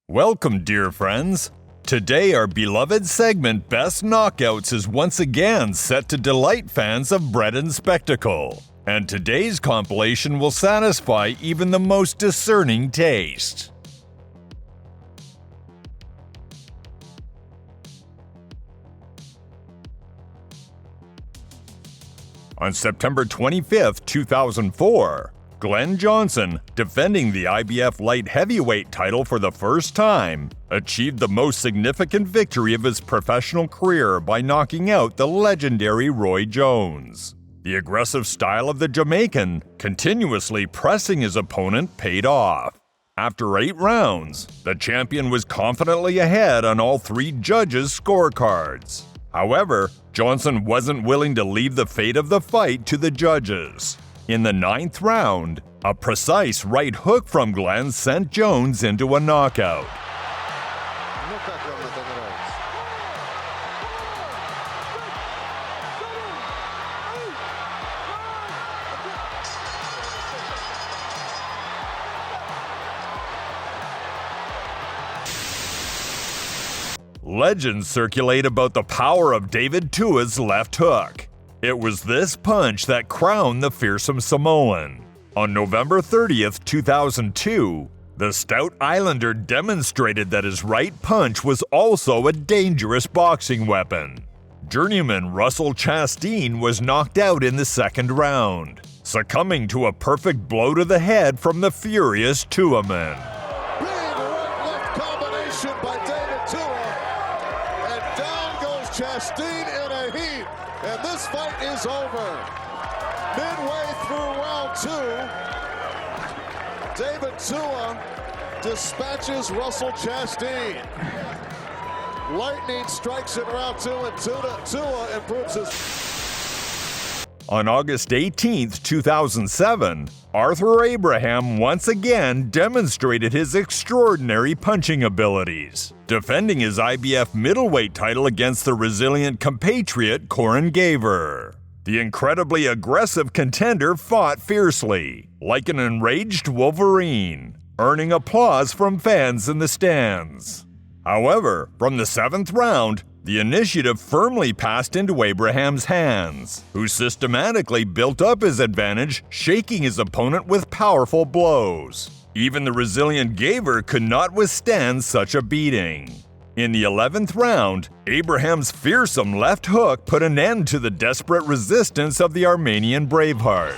Welcome, dear friends. Today, our beloved segment Best Knockouts is once again set to delight fans of bread and spectacle. And today's compilation will satisfy even the most discerning taste. On September 25, 2004, Glenn Johnson, defending the IBF light heavyweight title for the first time, achieved the most significant victory of his professional career by knocking out the legendary Roy Jones. The aggressive style of the Jamaican, continuously pressing his opponent, paid off. After 8 rounds, the champion was confidently ahead on all 3 judges' scorecards. However, Johnson wasn't willing to leave the fate of the fight to the judges. In the 9th round, a precise right hook from Glenn sent Jones into a knockout. Legends circulate about the power of David Tua's left hook. It was this punch that crowned the fearsome Samoan. On November 30th, 2002, the stout Islander demonstrated that his right punch was also a dangerous boxing weapon. Journeyman Russell Chasteen was knocked out in the 2nd round, succumbing to a perfect blow to the head from the furious Tuaman. Big right-left combination by David Tua, and down goes Chasteen in a heap. And this fight is over. Midway through round 2, David Tua dispatches Russell Chasteen. Lightning strikes in round 2, and Tua improves his... On August 18, 2007, Arthur Abraham once again demonstrated his extraordinary punching abilities, defending his IBF middleweight title against the resilient compatriot Corin. The incredibly aggressive contender fought fiercely, like an enraged wolverine, earning applause from fans in the stands. However, from the 7th round, the initiative firmly passed into Abraham's hands, who systematically built up his advantage, shaking his opponent with powerful blows. Even the resilient Gaver could not withstand such a beating. In the 11th round, Abraham's fearsome left hook put an end to the desperate resistance of the Armenian Braveheart.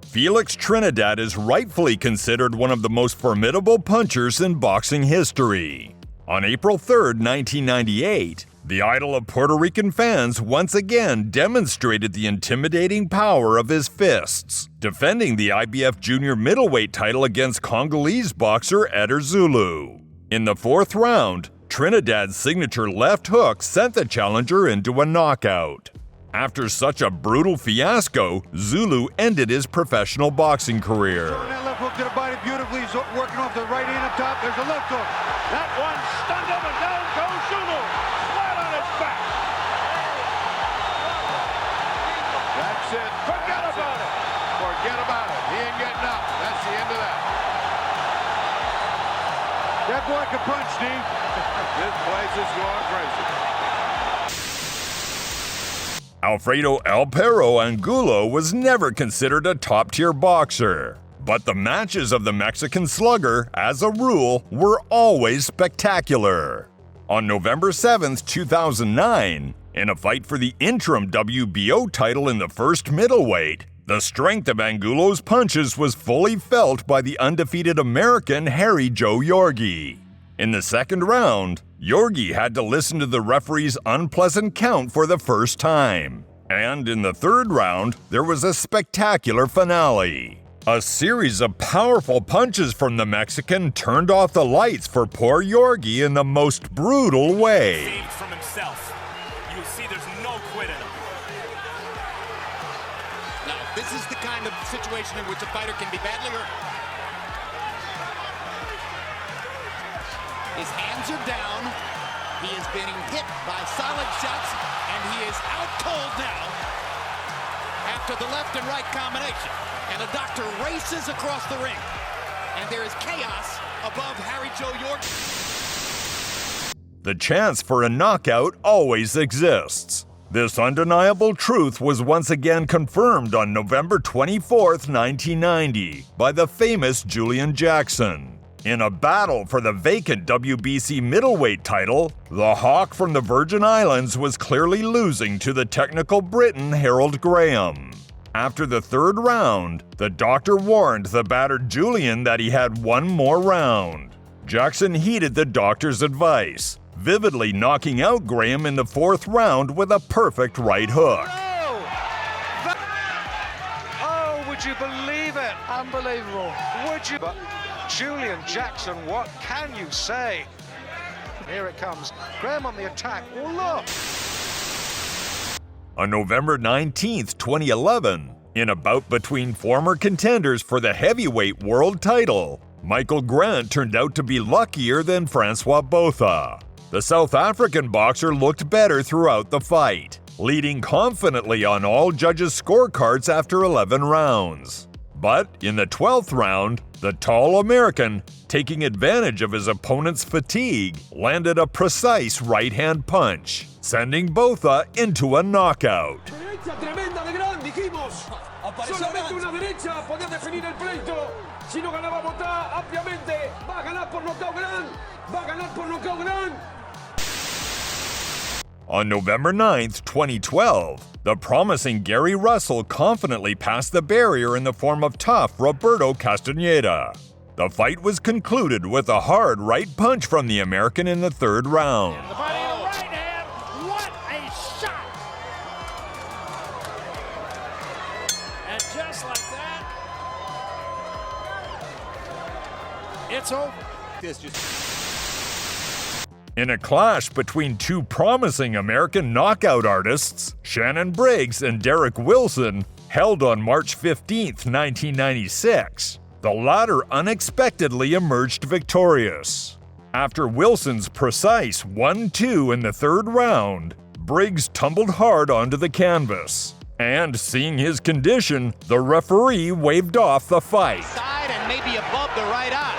Felix Trinidad is rightfully considered one of the most formidable punchers in boxing history. On April 3, 1998, the idol of Puerto Rican fans once again demonstrated the intimidating power of his fists, defending the IBF junior middleweight title against Congolese boxer Eder Zulu. In the 4th round, Trinidad's signature left hook sent the challenger into a knockout. After such a brutal fiasco, Zulu ended his professional boxing career. That left hook to the body beautifully. He's working off the right hand up top. There's a left hook. That one stunned him, and down goes Zulu. Flat on his back. That's it. Forget about it. Forget about it. He ain't getting up. That's the end of that. That boy can punch, Steve. This place is going crazy. Alfredo "El Perro" Angulo was never considered a top-tier boxer, but the matches of the Mexican slugger, as a rule, were always spectacular. On November 7, 2009, in a fight for the interim WBO title in the first middleweight, the strength of Angulo's punches was fully felt by the undefeated American Harry Joe Yorgi. In the 2nd round, Yorgi had to listen to the referee's unpleasant count for the first time. And in the 3rd round, there was a spectacular finale. A series of powerful punches from the Mexican turned off the lights for poor Yorgi in the most brutal way. Saved from himself. You see there's no quit in him. Now, this is the kind of situation in which a fighter can be badly hurt. His hands are down. He is being hit by solid shots, and he is out cold now after the left and right combination. And the doctor races across the ring. And there is chaos above Harry Joe Yorgi. The chance for a knockout always exists. This undeniable truth was once again confirmed on November 24, 1990, by the famous Julian Jackson. In a battle for the vacant WBC middleweight title, the Hawk from the Virgin Islands was clearly losing to the technical Briton Herold Graham. After the third round, the doctor warned the battered Julian that he had one more round. Jackson heeded the doctor's advice, vividly knocking out Graham in the fourth round with a perfect right hook. Oh, would you believe it? Unbelievable. Would you? But Julian Jackson, what can you say? Here it comes. Graham on the attack. Oh, look! On November 19, 2011, in a bout between former contenders for the heavyweight world title, Michael Grant turned out to be luckier than Francois Botha. The South African boxer looked better throughout the fight, leading confidently on all judges' scorecards after 11 rounds. But in the 12th round, the tall American, taking advantage of his opponent's fatigue, landed a precise right-hand punch, sending Botha into a knockout. On November 9, 2012, the promising Gary Russell confidently passed the barrier in the form of tough Roberto Castanier. The fight was concluded with a hard right punch from the American in the third round. The body of the right hand. What a shot! And just like that, it's over. In a clash between two promising American knockout artists, Shannon Briggs and Derek Wilson, held on March 15, 1996, the latter unexpectedly emerged victorious. After Wilson's precise 1-2 in the third round, Briggs tumbled hard onto the canvas. And seeing his condition, the referee waved off the fight. Side and maybe above the right eye.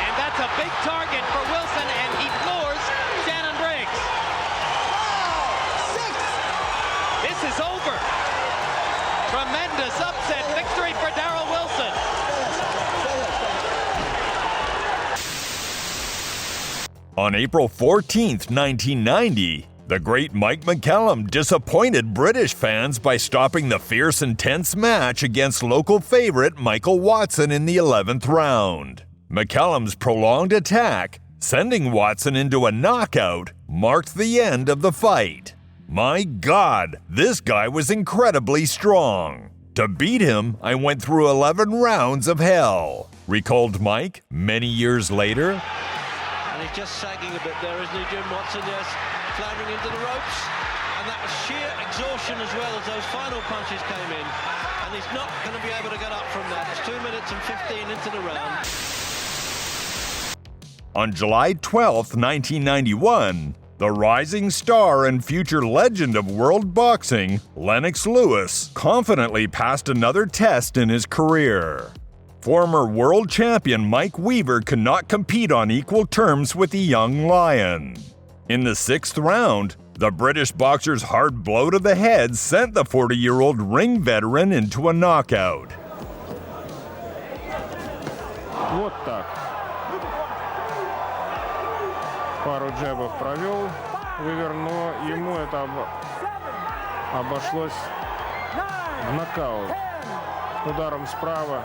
And that's a big target for Wilson, and he floors Shannon Briggs. This is over. Tremendous upset victory for Darryl Wilson. On April 14, 1990, the great Mike McCallum disappointed British fans by stopping the fierce and tense match against local favorite Michael Watson in the 11th round. McCallum's prolonged attack, sending Watson into a knockout, marked the end of the fight. My God, this guy was incredibly strong. To beat him, I went through 11 rounds of hell, recalled Mike many years later. And he's just sagging a bit there, isn't he, Jim Watson? Yes, floundering into the ropes. And that was sheer exhaustion as well as those final punches came in. And he's not going to be able to get up from that. It's 2 minutes and 15 into the round. On July 12, 1991, the rising star and future legend of world boxing, Lennox Lewis, confidently passed another test in his career. Former world champion Mike Weaver could not compete on equal terms with the young lion. In the 6th round, the British boxer's hard blow to the head sent the 40-year-old ring veteran into a knockout. Вот так. Пару джебов провел, вывернул, ему это обошлось в нокаут. Ударом справа.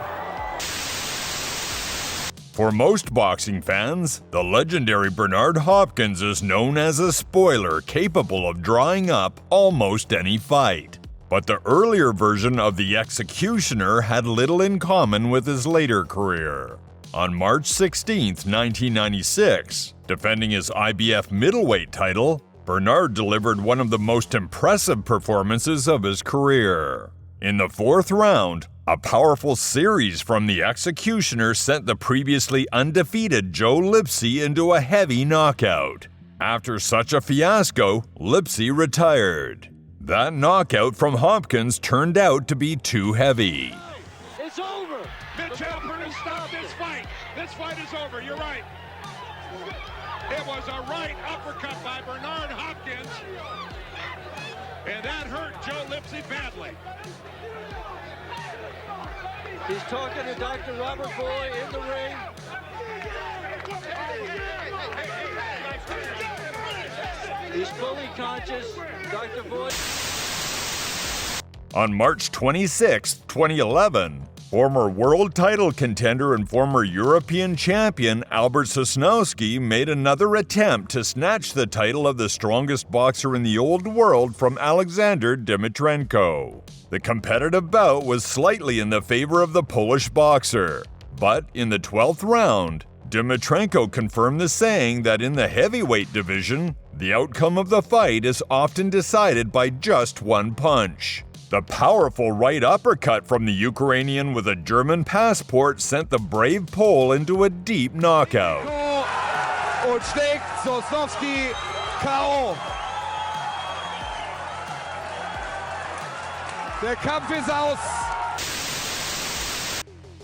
For most boxing fans, the legendary Bernard Hopkins is known as a spoiler capable of drawing up almost any fight. But the earlier version of the Executioner had little in common with his later career. On March 16, 1996, defending his IBF middleweight title, Bernard delivered one of the most impressive performances of his career. In the 4th round, A powerful series from the executioner sent the previously undefeated Joe Lipsey into a heavy knockout. After such a fiasco, Lipsey retired. That knockout from Hopkins turned out to be too heavy. It's over. Mitch Alfredo, stop this fight. This fight is over. You're right. It was a right uppercut by Bernard Hopkins, and that hurt Joe Lipsey badly. He's talking to Dr. Robert Boy in the ring. He's fully conscious, Dr. Boy. On March 26, 2011, former world title contender and former European champion Albert Sosnowski made another attempt to snatch the title of the strongest boxer in the old world from Oleksandr Dimitrenko. The competitive bout was slightly in the favor of the Polish boxer, but in the 12th round, Dimitrenko confirmed the saying that in the heavyweight division, the outcome of the fight is often decided by just one punch. The powerful right uppercut from the Ukrainian with a German passport sent the brave Pole into a deep knockout. Und schlägt Sosnowski K.O. Der Kampf ist aus.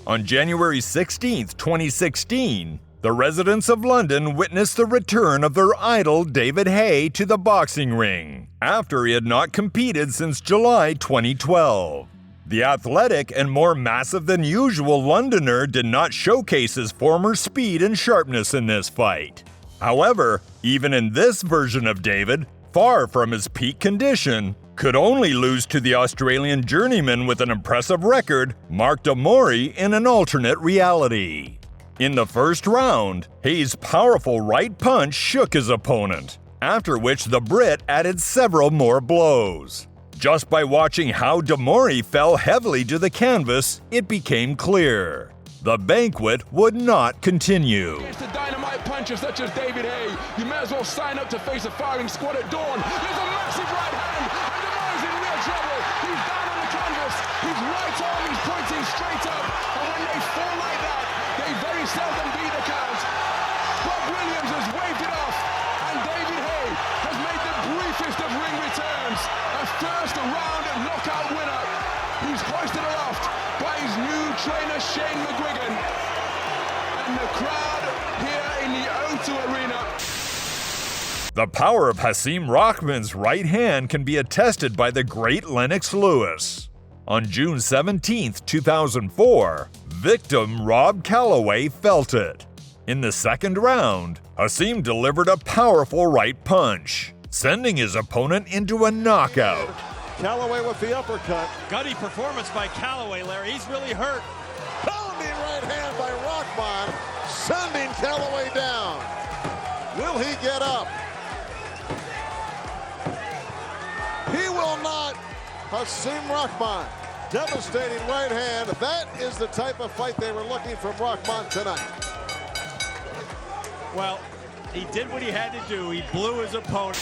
On January 16, 2016, the residents of London witnessed the return of their idol David Haye to the boxing ring, after he had not competed since July 2012. The athletic and more massive than usual Londoner did not showcase his former speed and sharpness in this fight. However, even in this version of David, far from his peak condition, could only lose to the Australian journeyman with an impressive record, Mark Mori, in an alternate reality. In the first round, Haye's powerful right punch shook his opponent, after which the Brit added several more blows. Just by watching how Mori fell heavily to the canvas, it became clear. The banquet would not continue. Against the dynamite puncher such as David Haye, you may as well sign up to face a firing squad at dawn. There's a massive right hand, and Mori's in real trouble. He's down on the canvas, his right arm is pointing straight up, and when they fall like that, they very seldom beat the count. Bob Williams has waved it off, and David Haye has made the briefest of ring returns. A first round knockout winner. He's hoisted aloft by his new trainer Shane McGuigan. And the crowd here in the O2 Arena. The power of Hasim Rahman's right hand can be attested by the great Lennox Lewis. On June 17, 2004, victim Rob Calloway felt it. In the second round, Hasim delivered a powerful right punch, sending his opponent into a knockout. Calloway with the uppercut. Gutty performance by Calloway, Larry. He's really hurt. Pounding right hand by Rahman, sending Calloway down. Will he get up? He will not. Hasim Rahman, devastating right hand. That is the type of fight they were looking from Rahman tonight. Well, he did what he had to do. He blew his opponent.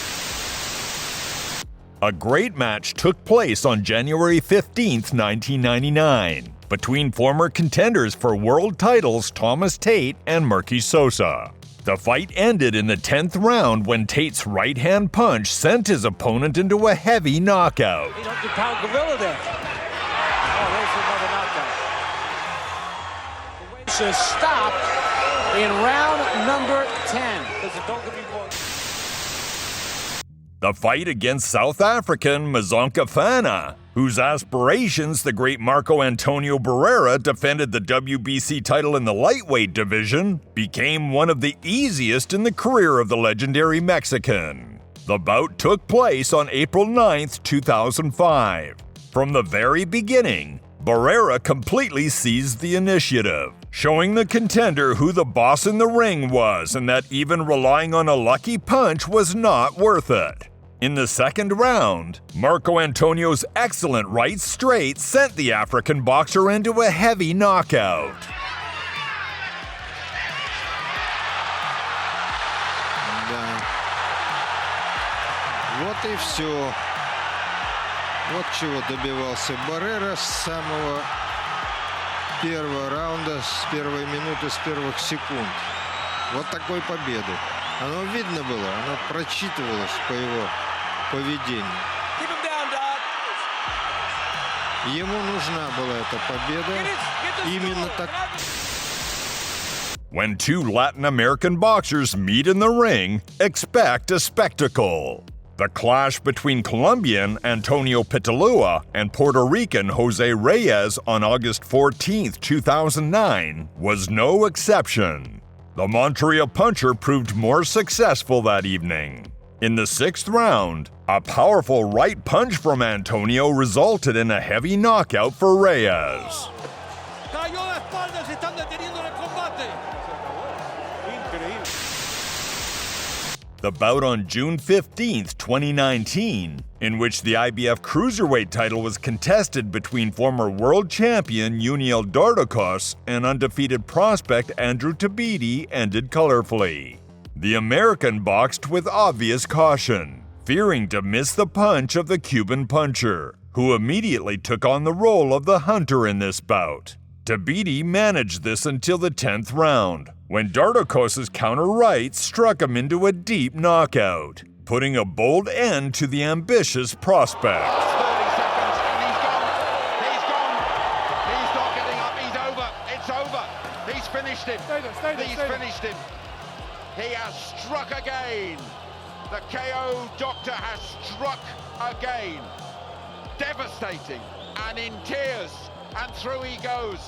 A great match took place on January 15, 1999, between former contenders for world titles Thomas Tate and Murky Sosa. The fight ended in the 10th round when Tate's right-hand punch sent his opponent into a heavy knockout. 800-pound gorilla there. Oh, there's another knockout. The race is stopped in round number 10. Don't give me more. The fight against South African Mazonka Fana, whose aspirations the great Marco Antonio Barrera defended the WBC title in the lightweight division, became one of the easiest in the career of the legendary Mexican. The bout took place on April 9, 2005. From the very beginning, Barrera completely seized the initiative, showing the contender who the boss in the ring was and that even relying on a lucky punch was not worth it. In the second round, Marco Antonio's excellent right straight sent the African boxer into a heavy knockout. Вот и все. Вот чего добивался Баррера с самого первого раунда, с первой минуты, с первых секунд. Вот такой победы. Оно видно было, оно прочитывалось по его поведению. Ему нужна была эта победа. Именно так. When two Latin American boxers meet in the ring, expect a spectacle. The clash between Colombian Antonio Pitalua and Puerto Rican Jose Reyes on August 14, 2009 was no exception. The Monterrey puncher proved more successful that evening. In the sixth round, a powerful right punch from Antonio resulted in a heavy knockout for Reyes. The bout on June 15, 2019, in which the IBF Cruiserweight title was contested between former world champion Uniel Dardokos and undefeated prospect Andrew Tabiti, ended colorfully. The American boxed with obvious caution, fearing to miss the punch of the Cuban puncher, who immediately took on the role of the hunter in this bout. Tabiti managed this until the 10th round, when Dardokos' counter right struck him into a deep knockout, putting a bold end to the ambitious prospect. 30 seconds and he's gone. He's gone. He's not getting up. He's over. It's over. He's finished him. He's finished him. He has struck again. The KO doctor has struck again. Devastating and in tears. And through he goes.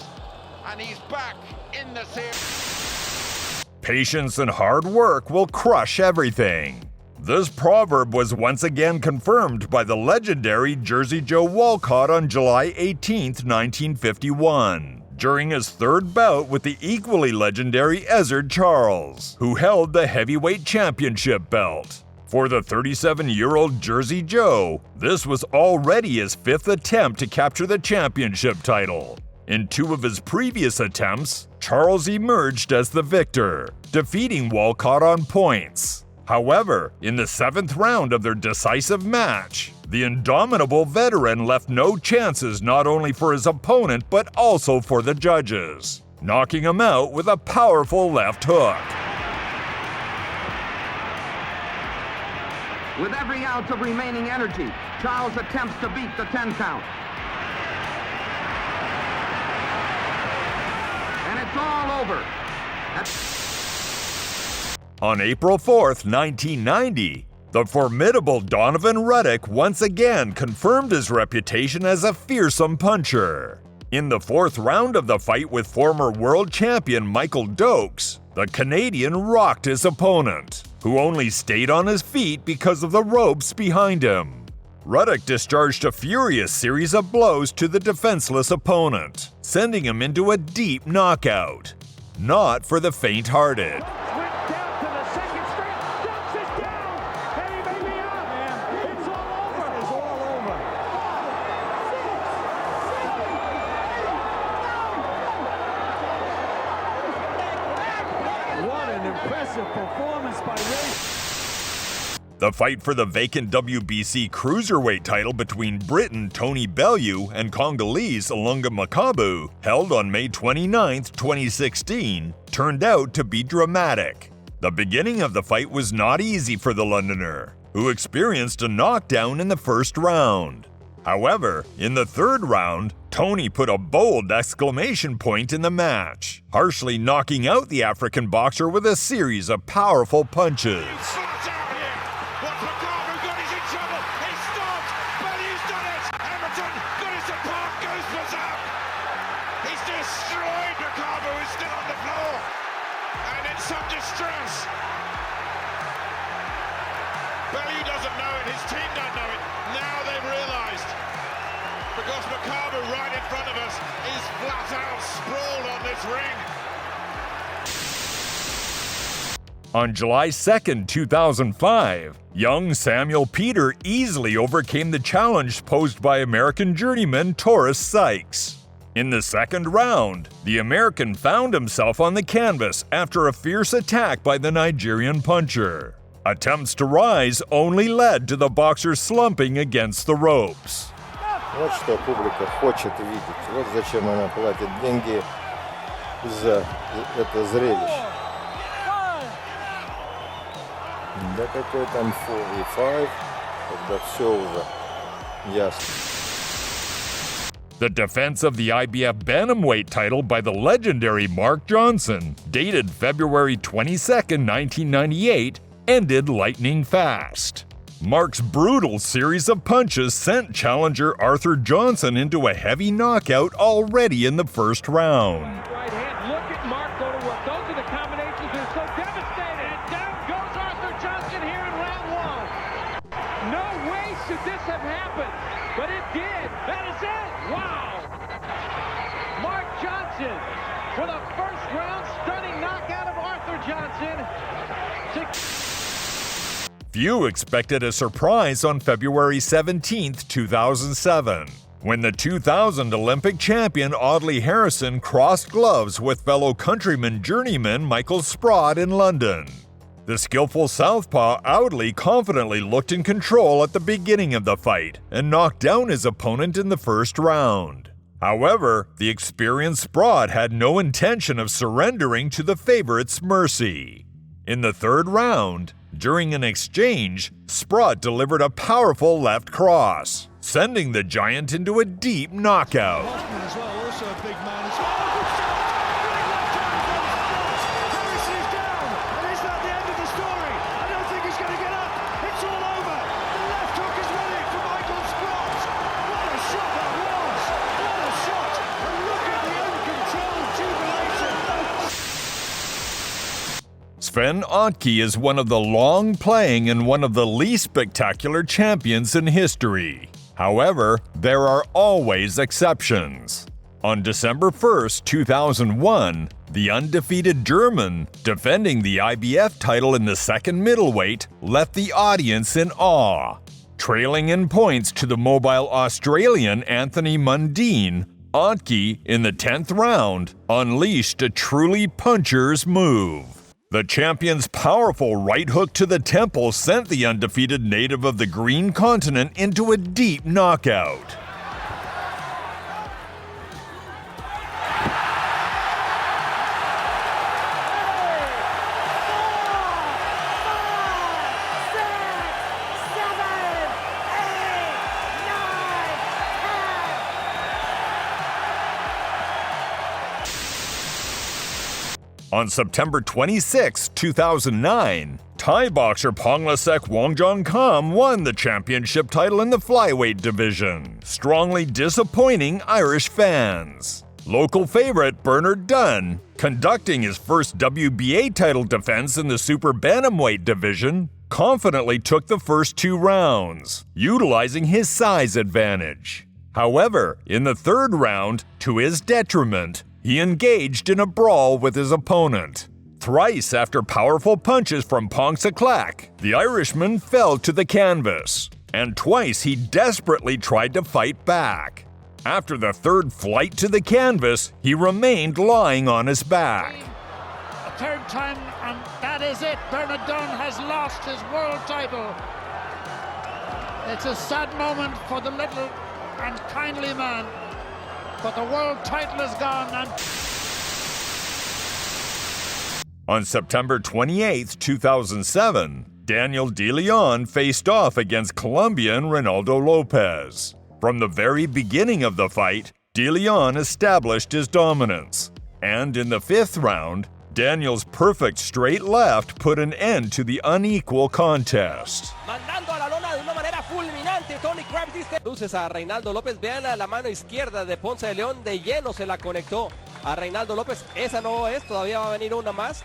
And he's back in the series. Patience and hard work will crush everything. This proverb was once again confirmed by the legendary Jersey Joe Walcott on July 18, 1951, during his third bout with the equally legendary Ezzard Charles, who held the heavyweight championship belt. For the 37-year-old Jersey Joe, this was already his fifth attempt to capture the championship title. In two of his previous attempts, Charles emerged as the victor, defeating Walcott on points. However, in the 7th round of their decisive match, the indomitable veteran left no chances not only for his opponent but also for the judges, knocking him out with a powerful left hook. With every ounce of remaining energy, Charles attempts to beat the 10 count. And it's all over. On April 4th, 1990, the formidable Donovan Ruddock once again confirmed his reputation as a fearsome puncher. In the 4th round of the fight with former world champion Michael Dokes, the Canadian rocked his opponent, who only stayed on his feet because of the ropes behind him. Ruddock discharged a furious series of blows to the defenseless opponent, sending him into a deep knockout. Not for the faint-hearted. The fight for the vacant WBC Cruiserweight title between Briton Tony Bellew and Congolese Ilunga Makabu, held on May 29, 2016, turned out to be dramatic. The beginning of the fight was not easy for the Londoner, who experienced a knockdown in the first round. However, in the third round, Tony put a bold exclamation point in the match, harshly knocking out the African boxer with a series of powerful punches. Bellew doesn't know it, his team don't know it. Now they've realised. Because McCallum right in front of us is flat out sprawled on this ring. On July 2, 2005, young Samuel Peter easily overcame the challenge posed by American journeyman Taurus Sykes. In the second round, the American found himself on the canvas after a fierce attack by the Nigerian puncher. Attempts to rise only led to the boxer slumping against the ropes. Вот что публика хочет видеть. Вот зачем она платит деньги за это зрелище. Да какой там 4 и 5, когда все уже ясно. The defense of the IBF Bantamweight title by the legendary Mark Johnson, dated February 22, 1998, ended lightning fast. Mark's brutal series of punches sent challenger Arthur Johnson into a heavy knockout already in the first round. Right hand, look at Mark go to work. Those are the combinations that are so devastating. And down goes Arthur Johnson here in round one. No way should this have happened, but it did. That is it. Wow. Mark Johnson for the first round stunning knockout of Arthur Johnson. Few expected a surprise on February 17, 2007, when the 2000 Olympic champion Audley Harrison crossed gloves with fellow countryman journeyman Michael Sprott in London. The skillful southpaw Audley confidently looked in control at the beginning of the fight and knocked down his opponent in the first round. However, the experienced Sprott had no intention of surrendering to the favorite's mercy. In the third round, during an exchange, Sprott delivered a powerful left cross, sending the giant into a deep knockout. Hoffman as well, also a big man as Harrison is down, and is that the end of the story? I don't think he's going to get up. It's all over. The left hook is ready for Michael Sprott. What a shot that was! What a shot! And look at the uncontrolled jubilation. Sven Otke is one of the long-playing and one of the least spectacular champions in history. However, there are always exceptions. On December 1, 2001, the undefeated German, defending the IBF title in the second middleweight, left the audience in awe. Trailing in points to the mobile Australian Anthony Mundine, Otke, in the 10th round, unleashed a truly puncher's move. The champion's powerful right hook to the temple sent the undefeated native of the Green Continent into a deep knockout. On September 26, 2009, Thai boxer Ponglasek Wongjongkam won the championship title in the flyweight division, strongly disappointing Irish fans. Local favorite Bernard Dunn, conducting his first WBA title defense in the super bantamweight division, confidently took the first two rounds, utilizing his size advantage. However, in the third round, to his detriment, he engaged in a brawl with his opponent. Thrice after powerful punches from Pongsaklak, the Irishman fell to the canvas, and twice he desperately tried to fight back. After the third flight to the canvas, he remained lying on his back. A third time, and that is it. Bernard Dunn has lost his world title. It's a sad moment for the little and kindly man. But the world title is gone. And on September 28, 2007, Daniel De Leon faced off against Colombian Reynaldo Lopez. From the very beginning of the fight, De Leon established his dominance. And in the fifth round, Daniel's perfect straight left put an end to the unequal contest. Luces a Reynaldo López, vean la mano izquierda de Ponce de León, de lleno se la conectó a Reynaldo López. Esa no es, todavía va a venir una más.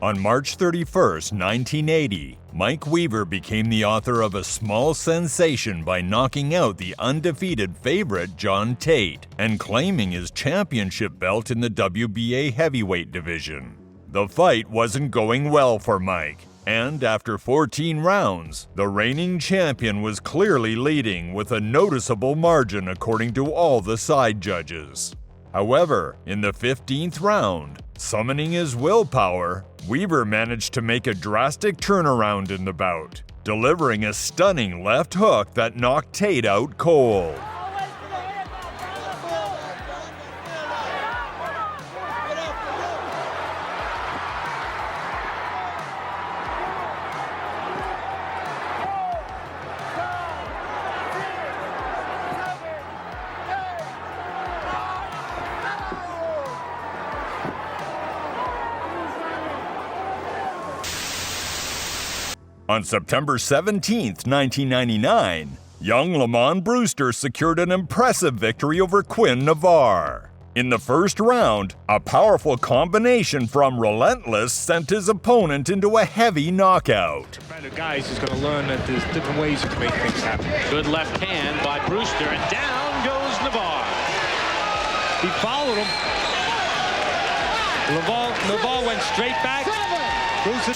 On March 31, 1980, Mike Weaver became the author of a small sensation by knocking out the undefeated favorite John Tate and claiming his championship belt in the WBA heavyweight division. The fight wasn't going well for Mike, and after 14 rounds, the reigning champion was clearly leading with a noticeable margin according to all the side judges. However, in the 15th round, summoning his willpower, Weaver managed to make a drastic turnaround in the bout. delivering a stunning left hook that knocked Tate out cold. On September 17, 1999, young Lamont Brewster secured an impressive victory over Quinn Navarre. In the first round, a powerful combination from Relentless sent his opponent into a heavy knockout. The guys is going to learn that there's different ways you can make things happen. Good left hand by Brewster, and down goes Navarre. He followed him. Navarre went straight back. Brewster.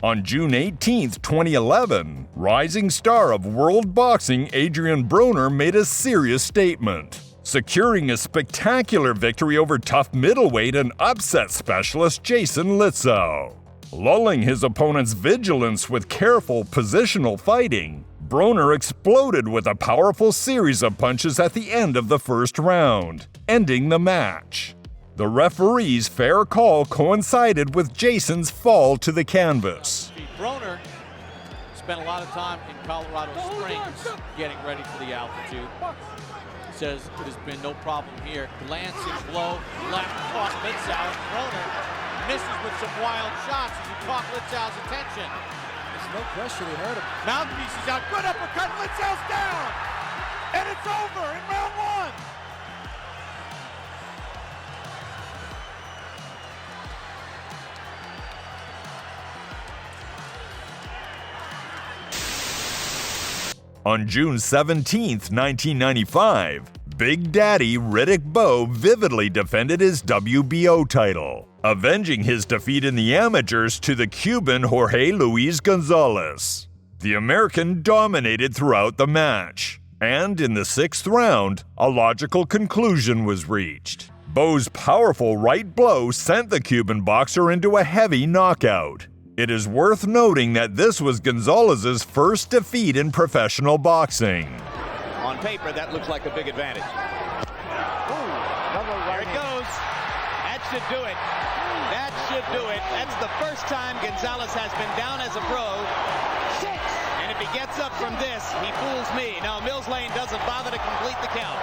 On June 18, 2011, rising star of world boxing Adrian Broner made a serious statement, securing a spectacular victory over tough middleweight and upset specialist Jason Litzow. Lulling his opponent's vigilance with careful positional fighting, Broner exploded with a powerful series of punches at the end of the first round, ending the match. The referee's fair call coincided with Jason's fall to the canvas. Broner spent a lot of time in Colorado Springs getting ready for the altitude. He says it has been no problem here. Glancing blow, left caught Litzow. Broner misses with some wild shots as he caught Litzow's attention. There's no question he hurt him. Mouthpiece is out, good uppercut, Litzow's down! And it's over in round one! On June 17, 1995, Big Daddy Riddick Bowe vividly defended his WBO title, avenging his defeat in the amateurs to the Cuban Jorge Luis Gonzalez. The American dominated throughout the match, and in the sixth round, a logical conclusion was reached. Bowe's powerful right blow sent the Cuban boxer into a heavy knockout. It is worth noting that this was Gonzalez's first defeat in professional boxing. On paper, that looks like a big advantage. There it goes. That should do it. That should do it. That's the first time Gonzalez has been down as a pro. And if he gets up from this, he fools me. Now, Mills Lane doesn't bother to complete the count.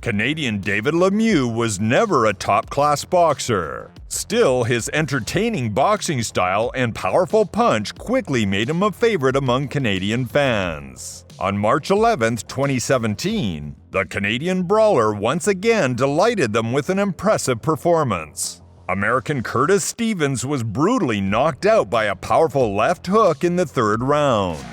Canadian David Lemieux was never a top-class boxer. Still, his entertaining boxing style and powerful punch quickly made him a favorite among Canadian fans. On March 11, 2017, the Canadian brawler once again delighted them with an impressive performance. American Curtis Stevens was brutally knocked out by a powerful left hook in the third round.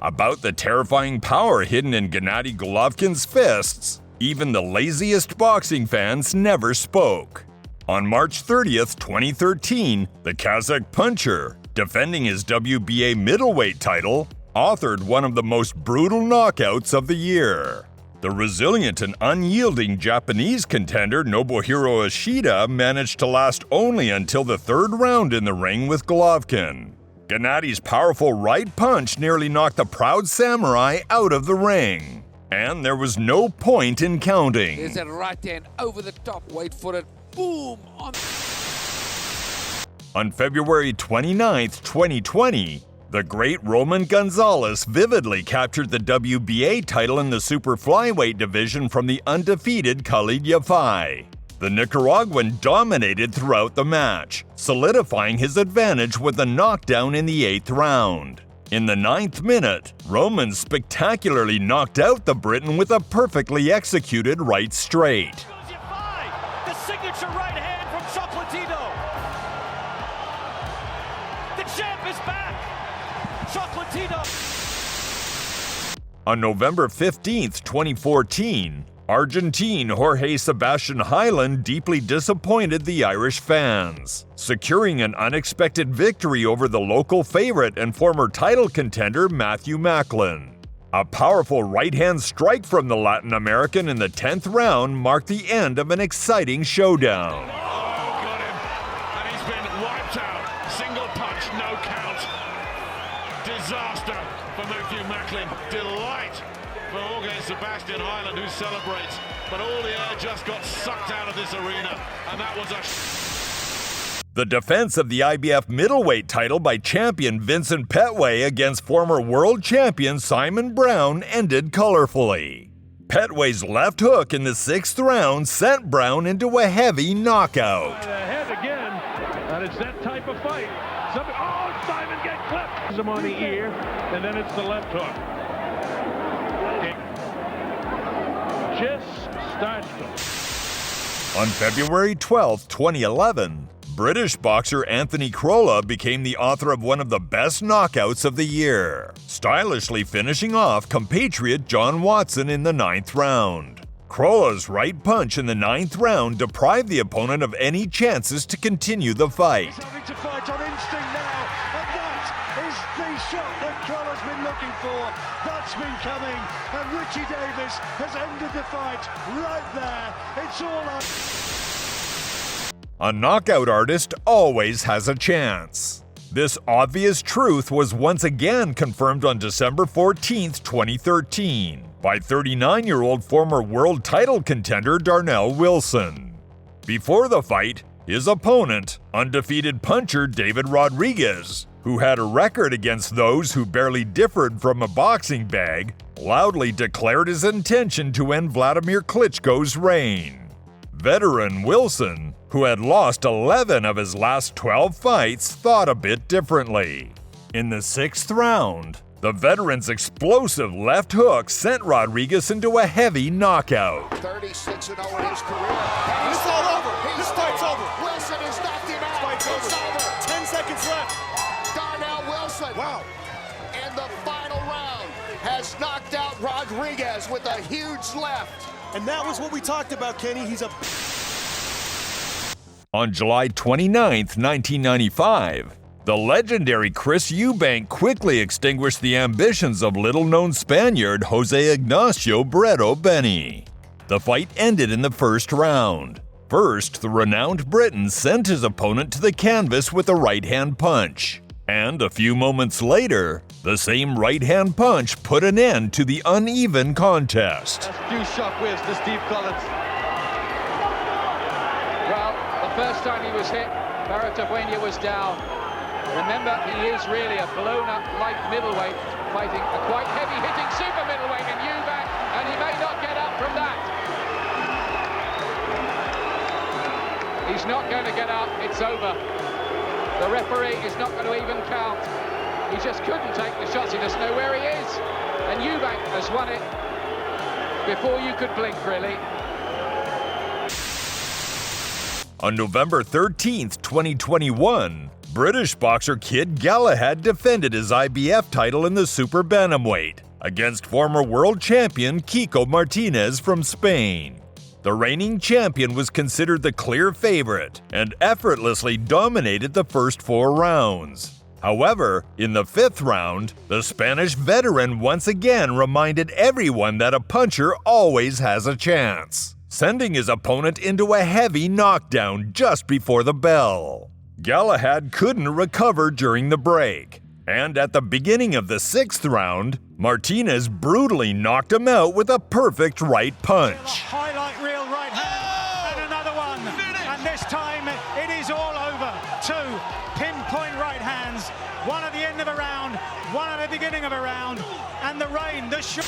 About the terrifying power hidden in Gennady Golovkin's fists, even the laziest boxing fans never spoke. On March 30th, 2013, the Kazakh puncher, defending his WBA middleweight title, authored one of the most brutal knockouts of the year. The resilient and unyielding Japanese contender Nobuhiro Ishida managed to last only until the third round in the ring with Golovkin. Gennady's powerful right punch nearly knocked the proud samurai out of the ring. And there was no point in counting. There's that right hand over the top, wait for it, boom! On February 29, 2020, the great Roman Gonzalez vividly captured the WBA title in the super flyweight division from the undefeated Khalid Yafai. The Nicaraguan dominated throughout the match, solidifying his advantage with a knockdown in the 8th round. In the 9th minute, Roman spectacularly knocked out the Briton with a perfectly executed right straight. The signature right hand from Chocolatito. The champ is back. Chocolatito. On November 15, 2014, Argentine Jorge Sebastian Hyland deeply disappointed the Irish fans, securing an unexpected victory over the local favorite and former title contender Matthew Macklin. A powerful right-hand strike from the Latin American in the 10th round marked the end of an exciting showdown. Oh, got him. And he's been wiped out. Single punch, no count. Disaster for Matthew Macklin. Delight for Jorge Sebastian Hyland, who celebrates. But all the air just got sucked out of this arena. And that was a... The defense of the IBF middleweight title by champion Vincent Petway against former world champion Simon Brown ended colorfully. Petway's left hook in the 6th round sent Brown into a heavy knockout. By the head again, and it's that type of fight. Simon gets clipped. Him on the ear, and then it's the left hook. It just starts to... On February 12, 2011, British boxer Anthony Crolla became the author of one of the best knockouts of the year, stylishly finishing off compatriot John Watson in the 9th round. Crolla's right punch in the 9th round deprived the opponent of any chances to continue the fight. He's having to fight on instinct now, and that is the shot that Crolla's been looking for. That's been coming, and Richie Davis has ended the fight right there. It's all up. A knockout artist always has a chance. This obvious truth was once again confirmed on December 14, 2013, by 39-year-old former world title contender Darnell Wilson. Before the fight, his opponent, undefeated puncher David Rodriguez, who had a record against those who barely differed from a boxing bag, loudly declared his intention to end Vladimir Klitschko's reign. Veteran Wilson, who had lost 11 of his last 12 fights, thought a bit differently. In the 6th round, the veteran's explosive left hook sent Rodriguez into a heavy knockout. 36-0 in his career. It's all over. This fight's over. Wilson has knocked him out. It's over. 10 seconds left. Darnell Wilson. Wow. In the final round has knocked out Rodriguez with a huge left. And that was what we talked about, Kenny. He's a... On July 29, 1995, the legendary Chris Eubank quickly extinguished the ambitions of little-known Spaniard Jose Ignacio Barreto Benny. The fight ended in the 1st round. First, the renowned Briton sent his opponent to the canvas with a right-hand punch. And a few moments later, the same right-hand punch put an end to the uneven contest. A few shockwaves to Steve Collins. Well, the first time he was hit, Barreto was down. Remember, he is really a blown-up light middleweight fighting a quite heavy-hitting super middleweight in Eubank, and he may not get up from that. He's not going to get up. It's over. The referee is not going to even count. He just couldn't take the shots. He doesn't know where he is. And Eubank has won it before you could blink, really. On November 13, 2021, British boxer Kid Galahad defended his IBF title in the super bantamweight against former world champion Kiko Martinez from Spain. The reigning champion was considered the clear favorite and effortlessly dominated the first 4 rounds. However, in the 5th round, the Spanish veteran once again reminded everyone that a puncher always has a chance, sending his opponent into a heavy knockdown just before the bell. Galahad couldn't recover during the break, and at the beginning of the 6th round, Martinez brutally knocked him out with a perfect right punch. Highlight reel right hand, and another one. And this time it is all over. 2 pinpoint right hands, one at the end of a round, one at the beginning of a round, and the reign, the shot.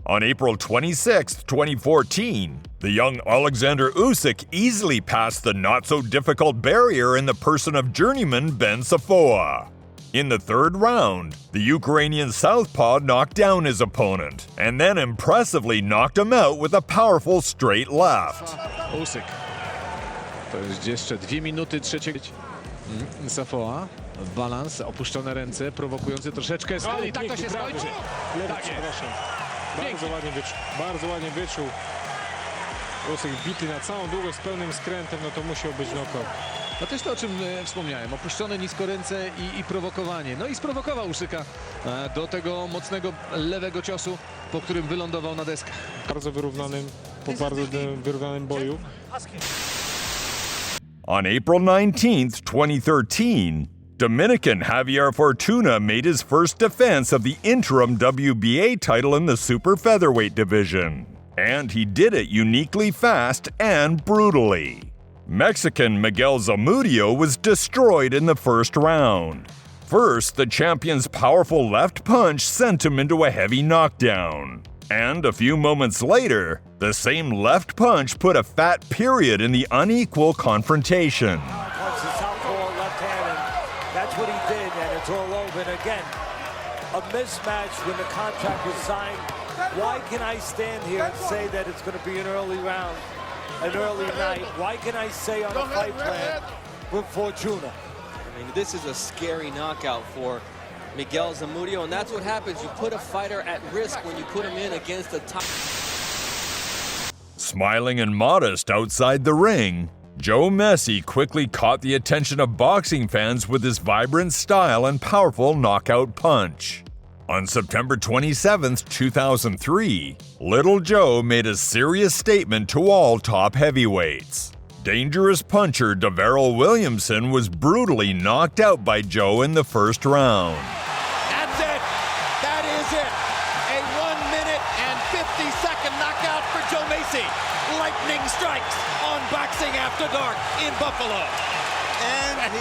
On April 26, 2014, the young Oleksandr Usyk easily passed the not-so-difficult barrier in the person of journeyman Ben Safoa. In the 3rd round, the Ukrainian southpaw knocked down his opponent, and then impressively knocked him out with a powerful straight left. Usyk. To jest jeszcze 2 minuty trzeciego. Safoa. Balans, opuszczone ręce, prowokujący troszeczkę. I tak to się skończy. Tak jest. Bardzo ładnie wyczuł. Usyk bity na całą długość z pełnym skrętem, no to musiał być knockout. No też to, o czym wspomniałem, opuszczone nisko ręce i prowokowanie. No i sprowokował Usyka do tego mocnego lewego ciosu, po którym wylądował na deskach. Po bardzo wyrównanym boju. On April 19th, 2013, Dominican Javier Fortuna made his first defense of the interim WBA title in the super featherweight division. And he did it uniquely fast and brutally. Mexican Miguel Zamudio was destroyed in the first round. First, the champion's powerful left punch sent him into a heavy knockdown. And a few moments later, the same left punch put a fat period in the unequal confrontation. Punch the southpaw left hand, and that's what he did, and it's all over. And again, a mismatch when the contract was signed. Why can I stand here and say that it's going to be an early round, an early night? Why can I say on a fight plan with Fortuna? I mean, this is a scary knockout for Miguel Zamudio, and that's what happens. You put a fighter at risk when you put him in against a top. Smiling and modest outside the ring, Joe Messi quickly caught the attention of boxing fans with his vibrant style and powerful knockout punch. On September 27, 2003, Little Joe made a serious statement to all top heavyweights. Dangerous puncher Deverell Williamson was brutally knocked out by Joe in the first round. That's it. That is it. A 1 minute and 50-second knockout for Joe Messi. Lightning strikes on Boxing After Dark in Buffalo. And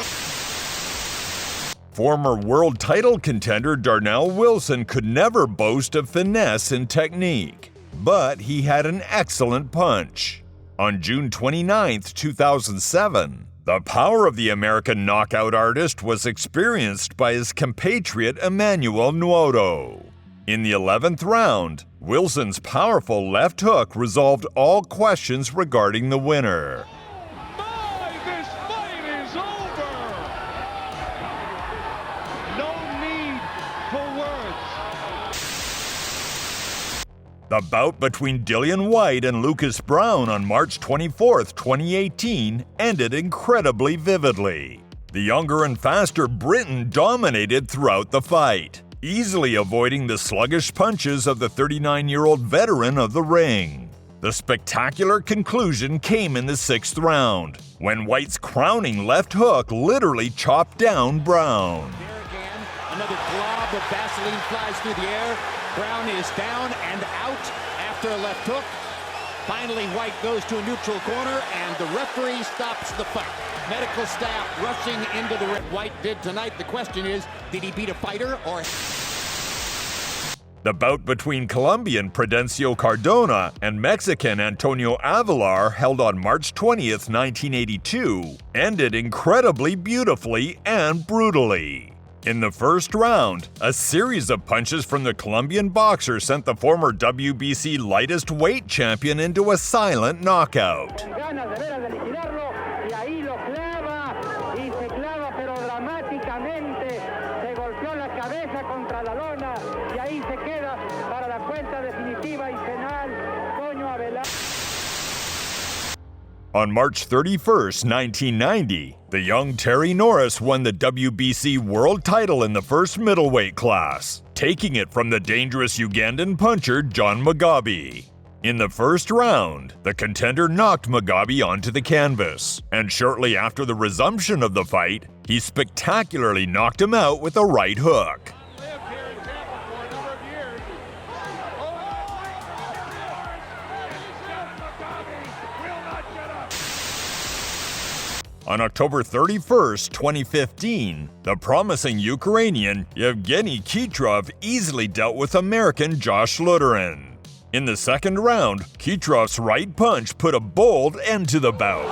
Former world title contender Darnell Wilson could never boast of finesse and technique, but he had an excellent punch. On June 29, 2007, the power of the American knockout artist was experienced by his compatriot Emmanuel Nuoto. In the 11th round, Wilson's powerful left hook resolved all questions regarding the winner. This fight is over. No need for words. The bout between Dillian Whyte and Lucas Browne on March 24, 2018 ended incredibly vividly. The younger and faster Briton dominated throughout the fight, easily avoiding the sluggish punches of the 39-year-old veteran of the ring. The spectacular conclusion came in the 6th round, when Whyte's crowning left hook literally chopped down Browne. there again, another glob of Vaseline flies through the air. Browne is down and out after a left hook. Finally, Whyte goes to a neutral corner, and the referee stops the fight. Medical staff rushing into the ring. Whyte did tonight. The question is, did he beat a fighter or... The bout between Colombian Prudencio Cardona and Mexican Antonio Avilar, held on March 20th, 1982, ended incredibly beautifully and brutally. In the first round, a series of punches from the Colombian boxer sent the former WBC lightest weight champion into a silent knockout. On March 31st, 1990, the young Terry Norris won the WBC world title in the first middleweight class, taking it from the dangerous Ugandan puncher John Mugabe. In the first round, the contender knocked Mugabe onto the canvas, and shortly after the resumption of the fight, he spectacularly knocked him out with a right hook. On October 31st, 2015, the promising Ukrainian Yevgeny Kitrov easily dealt with American Josh Luterin. In the second round, Kitrov's right punch put a bold end to the bout.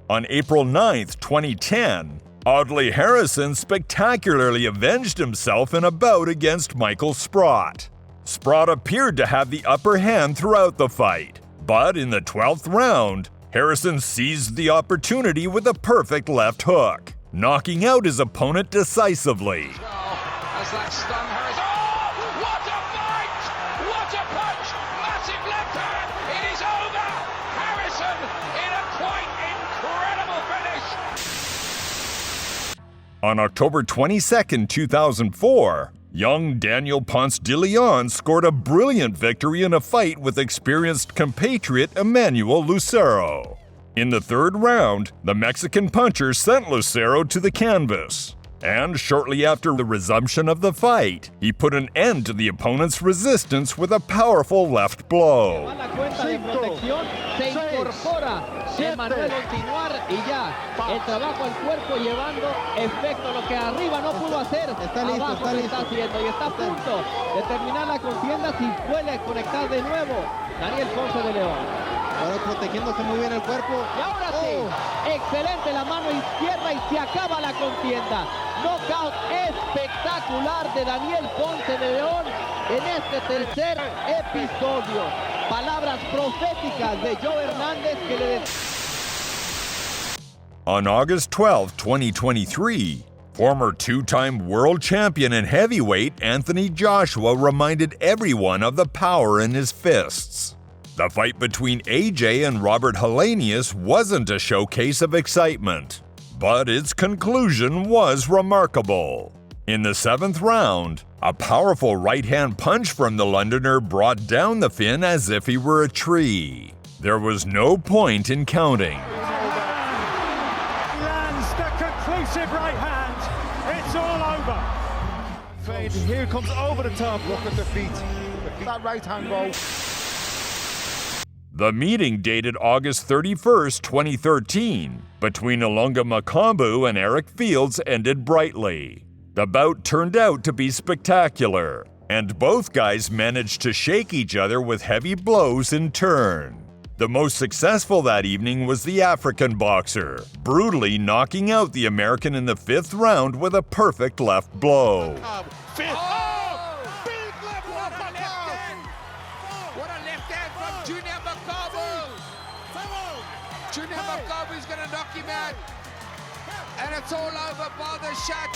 On April 9th, 2010, Audley Harrison spectacularly avenged himself in a bout against Michael Sprott. Sprott appeared to have the upper hand throughout the fight, But in the 12th round, Harrison seized the opportunity with a perfect left hook, knocking out his opponent decisively. As that stung Harrison. Oh, what a fight! What a punch! Massive left hand. It is over. Harrison in a quite incredible finish. On October 22, 2004, young Daniel Ponce de Leon scored a brilliant victory in a fight with experienced compatriot Emmanuel Lucero. In the 3rd round, the Mexican puncher sent Lucero to the canvas. And shortly after the resumption of the fight, he put an end to the opponent's resistance with a powerful left blow. Ahora protegiéndose muy bien el cuerpo. Y ahora sí, excelente la mano izquierda y se acaba la contienda. Knockout espectacular de Daniel Ponce de León en este tercer episodio. Palabras proféticas de Joe Hernández que le... On August 12, 2023, former 2-time world champion in heavyweight Anthony Joshua reminded everyone of the power in his fists. The fight between AJ and Robert Helenius wasn't a showcase of excitement, but its conclusion was remarkable. In the 7th round, a powerful right-hand punch from the Londoner brought down the Finn as if he were a tree. There was no point in counting. Lands the conclusive right hand. It's all over. Fade. Here comes over the top. Look at the feet. That right hand goal. The meeting dated August 31, 2013, between Ilunga Makambu and Eric Fields ended brightly. The bout turned out to be spectacular, and both guys managed to shake each other with heavy blows in turn. The most successful that evening was the African boxer, brutally knocking out the American in the 5th round with a perfect left blow. Julian is going to knock him out. And it's all over by the shot.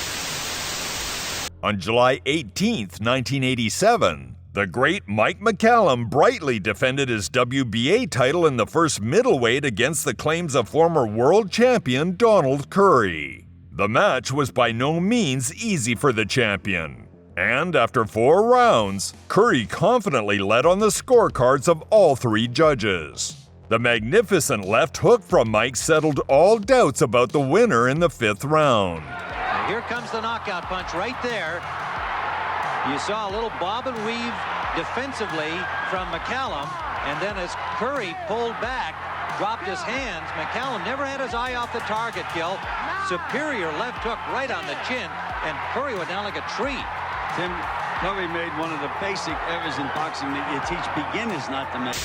On July 18, 1987, the great Mike McCallum brightly defended his WBA title in the first middleweight against the claims of former world champion Donald Curry. The match was by no means easy for the champion. And after 4 rounds, Curry confidently led on the scorecards of all 3 judges. The magnificent left hook from Mike settled all doubts about the winner in the 5th round. And here comes the knockout punch right there. You saw a little bob and weave defensively from McCallum, and then as Curry pulled back, dropped his hands, McCallum never had his eye off the target, Gil. Superior left hook right on the chin, and Curry went down like a tree. Tim, Curry made one of the basic errors in boxing that you teach beginners not to make.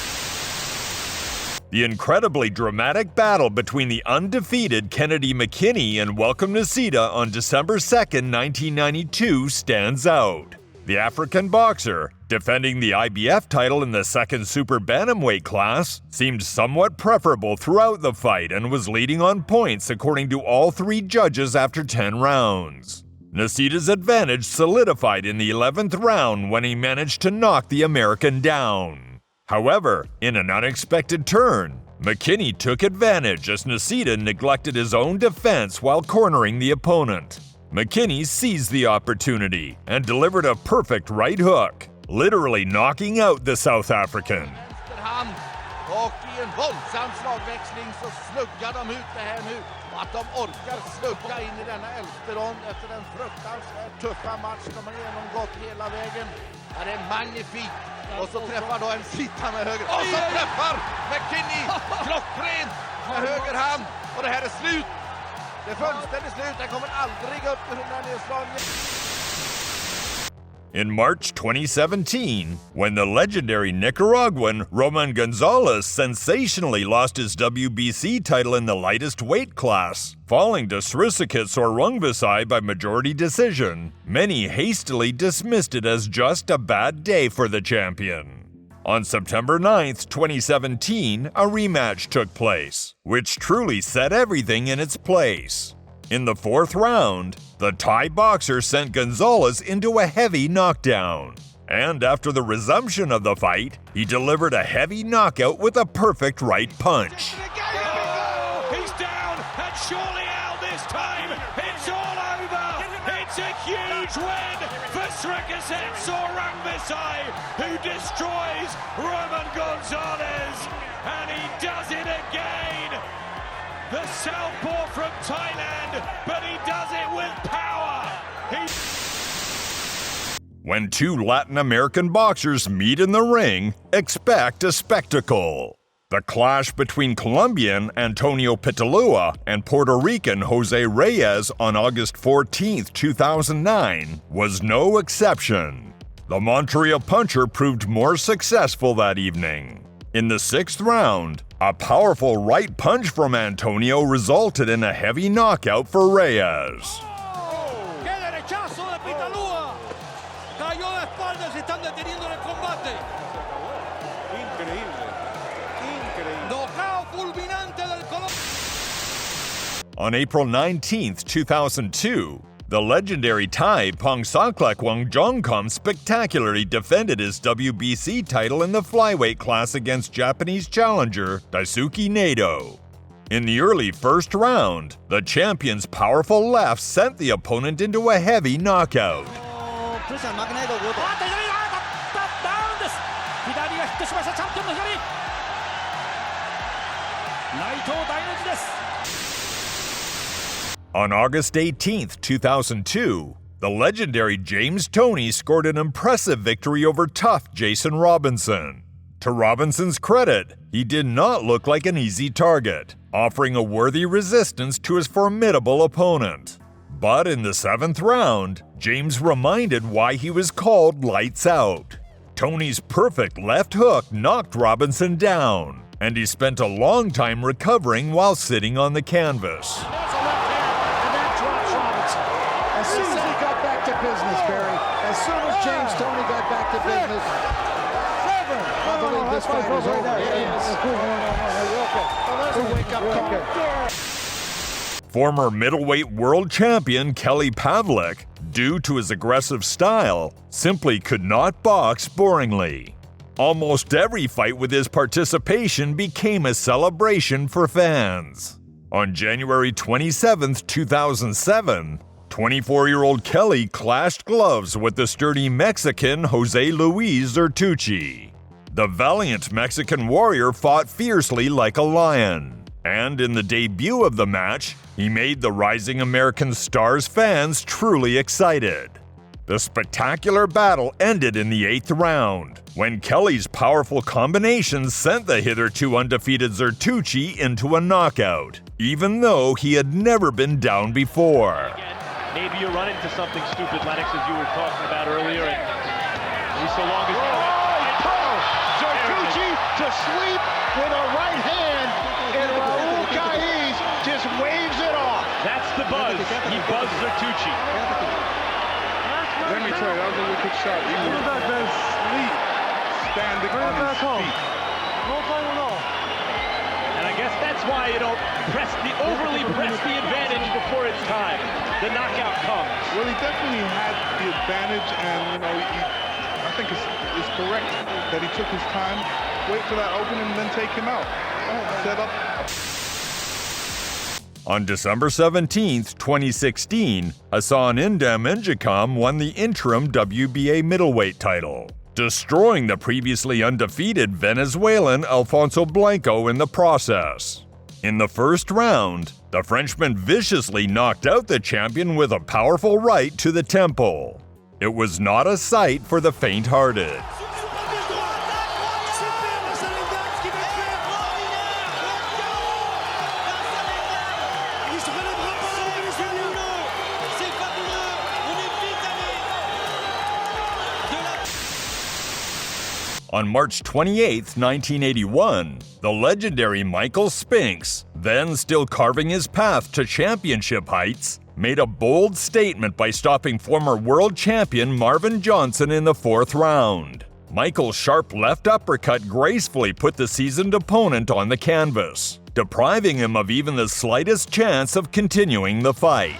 The incredibly dramatic battle between the undefeated Kennedy McKinney and Welcome Nisita on December 2, 1992 stands out. The African boxer, defending the IBF title in the 2nd super bantamweight class, seemed somewhat preferable throughout the fight and was leading on points according to all 3 judges after 10 rounds. Nisita's advantage solidified in the 11th round when he managed to knock the American down. However, in an unexpected turn, McKinney took advantage as Nisita neglected his own defense while cornering the opponent. McKinney seized the opportunity and delivered a perfect right hook, literally knocking out the South African. Och i en våldsam slagväxling så snuggar de ut det här nu. Och att de orkar snugga in i denna 11:e rond efter den fruktansvärt tuffa match de har genomgått hela vägen. Det är magnifikt. Och så träffar då en sitta med höger. Och så träffar McKinney klockrent med höger hand. Och det här är slut. Det är fullständigt slut. Den kommer aldrig upp ur den här nedslagningen. In March 2017, when the legendary Nicaraguan Roman Gonzalez sensationally lost his WBC title in the lightest weight class, falling to Srisaket Sorungvisai by majority decision, many hastily dismissed it as just a bad day for the champion. On September 9, 2017, a rematch took place, which truly set everything in its place. In the 4th round, the Thai boxer sent Gonzalez into a heavy knockdown. And after the resumption of the fight, he delivered a heavy knockout with a perfect right punch. He's down, and surely out this time. It's all over. It's a huge win for Srikaset Sorangvisai, who destroys Roman Gonzalez, and he does it again. The southpaw from Thailand, but he does it with power. When two Latin American boxers meet in the ring, expect a spectacle. The clash between Colombian Antonio Pitalua and Puerto Rican Jose Reyes on August 14, 2009 was no exception. The Monterrey puncher proved more successful that evening. In the 6th round, a powerful right punch from Antonio resulted in a heavy knockout for Reyes. On April 19, 2002, the legendary Thai Pongsaklak Wangjongkom spectacularly defended his WBC title in the flyweight class against Japanese challenger Daisuke Naito. In the early 1st round, the champion's powerful left sent the opponent into a heavy knockout. On August 18, 2002, the legendary James Toney scored an impressive victory over tough Jason Robinson. To Robinson's credit, he did not look like an easy target, offering a worthy resistance to his formidable opponent. But in the 7th round, James reminded why he was called lights out. Toney's perfect left hook knocked Robinson down, and he spent a long time recovering while sitting on the canvas. As soon as he got back to business, Barry, as soon as James Toney got back to business, I believe this fight is over. It's a wake-up call. Former middleweight world champion Kelly Pavlik, due to his aggressive style, simply could not box boringly. Almost every fight with his participation became a celebration for fans. On January 27, 2007, 24-year-old Kelly clashed gloves with the sturdy Mexican Jose Luis Zertucci. The valiant Mexican warrior fought fiercely like a lion, and in the debut of the match, he made the rising American Stars fans truly excited. The spectacular battle ended in the 8th round, when Kelly's powerful combinations sent the hitherto undefeated Zertucci into a knockout, even though he had never been down before. Maybe you run into something stupid, Lennox, as you were talking about earlier, and at least so long as Zertucci to sleep with a right hand, and Raul Caiz just waves it off. That's the buzz. He buzzed Zertucci. Let me tell you, that was a wicked shot. He was sleep, standing on his feet. And I guess that's why you don't overly press the advantage before it's time. The knockout comes. Well, he definitely had the advantage, and I think it's correct that he took his time, wait for that opening, and then take him out. Set up. On December 17, 2016, Hassan Indem Injikam won the interim WBA middleweight title, destroying the previously undefeated Venezuelan Alfonso Blanco in the process. In the 1st round, the Frenchman viciously knocked out the champion with a powerful right to the temple. It was not a sight for the faint-hearted. On March 28, 1981, the legendary Michael Spinks, then still carving his path to championship heights, made a bold statement by stopping former world champion Marvin Johnson in the 4th round. Michael's sharp left uppercut gracefully put the seasoned opponent on the canvas, depriving him of even the slightest chance of continuing the fight.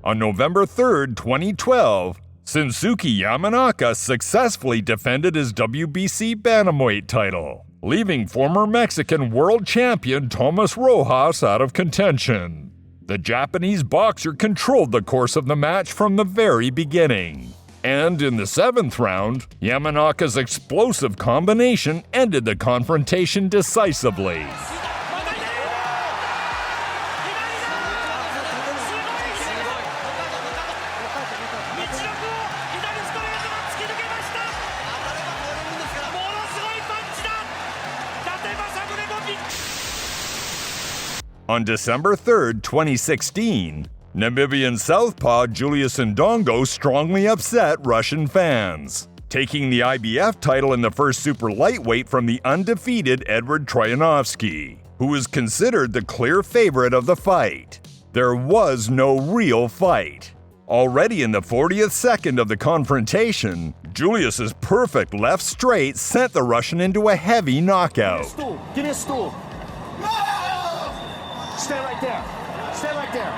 On November 3, 2012, Shinsuke Yamanaka successfully defended his WBC bantamweight title, leaving former Mexican world champion Tomas Rojas out of contention. The Japanese boxer controlled the course of the match from the very beginning. And in the 7th round, Yamanaka's explosive combination ended the confrontation decisively. On December 3, 2016, Namibian southpaw Julius Ndongo strongly upset Russian fans, taking the IBF title in the first super lightweight from the undefeated Edward Troyanovsky, who was considered the clear favorite of the fight. There was no real fight. Already in the 40th second of the confrontation, Julius's perfect left straight sent the Russian into a heavy knockout. Give me a stool. Stay right there. Stay right there.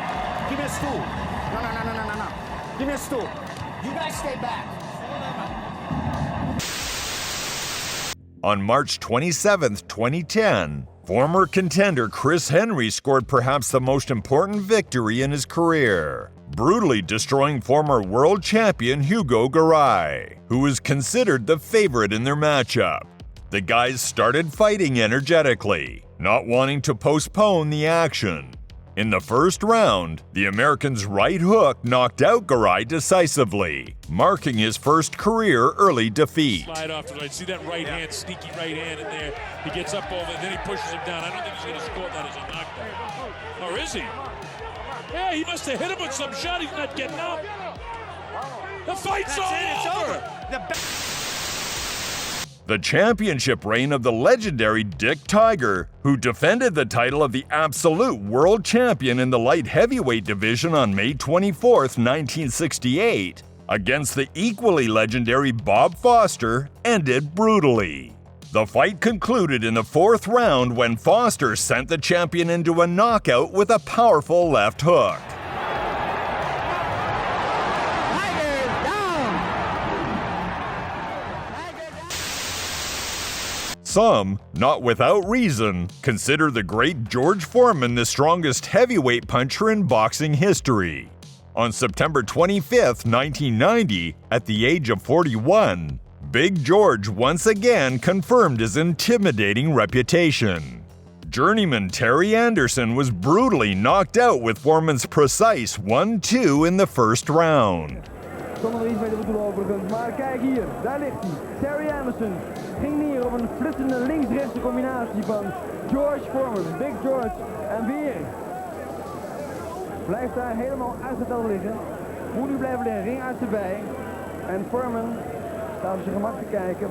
Give me a stool. No. Give me a stool. You guys stay back. On March 27, 2010, former contender Chris Henry scored perhaps the most important victory in his career, brutally destroying former world champion Hugo Garay, who was considered the favorite in their matchup. The guys started fighting energetically, not wanting to postpone the action. In the first round, the American's right hook knocked out Garay decisively, marking his first career early defeat. Slide off to the right. See that right hand, sneaky right hand in there. He gets up over, then he pushes him down. I don't think he's going to score that as a knockdown. Or is he? Yeah, he must have hit him with some shot. He's not getting up. The fight's over. The championship reign of the legendary Dick Tiger, who defended the title of the absolute world champion in the light heavyweight division on May 24, 1968, against the equally legendary Bob Foster, ended brutally. The fight concluded in the 4th round when Foster sent the champion into a knockout with a powerful left hook. Some, not without reason, consider the great George Foreman the strongest heavyweight puncher in boxing history. On September 25, 1990, at the age of 41, Big George once again confirmed his intimidating reputation. Journeyman Terry Anderson was brutally knocked out with Foreman's precise 1-2 in the first round. Zonder iets mee de bedoel overigens, maar kijk hier, daar ligt hij. Terry Anderson ging neer op een flitsende links-rechtse combinatie van George Foreman, Big George en weer. Blijft daar helemaal uitgeteld liggen. Moet nu blijven liggen, ringarts erbij. En Foreman staat op zijn gemak te kijken.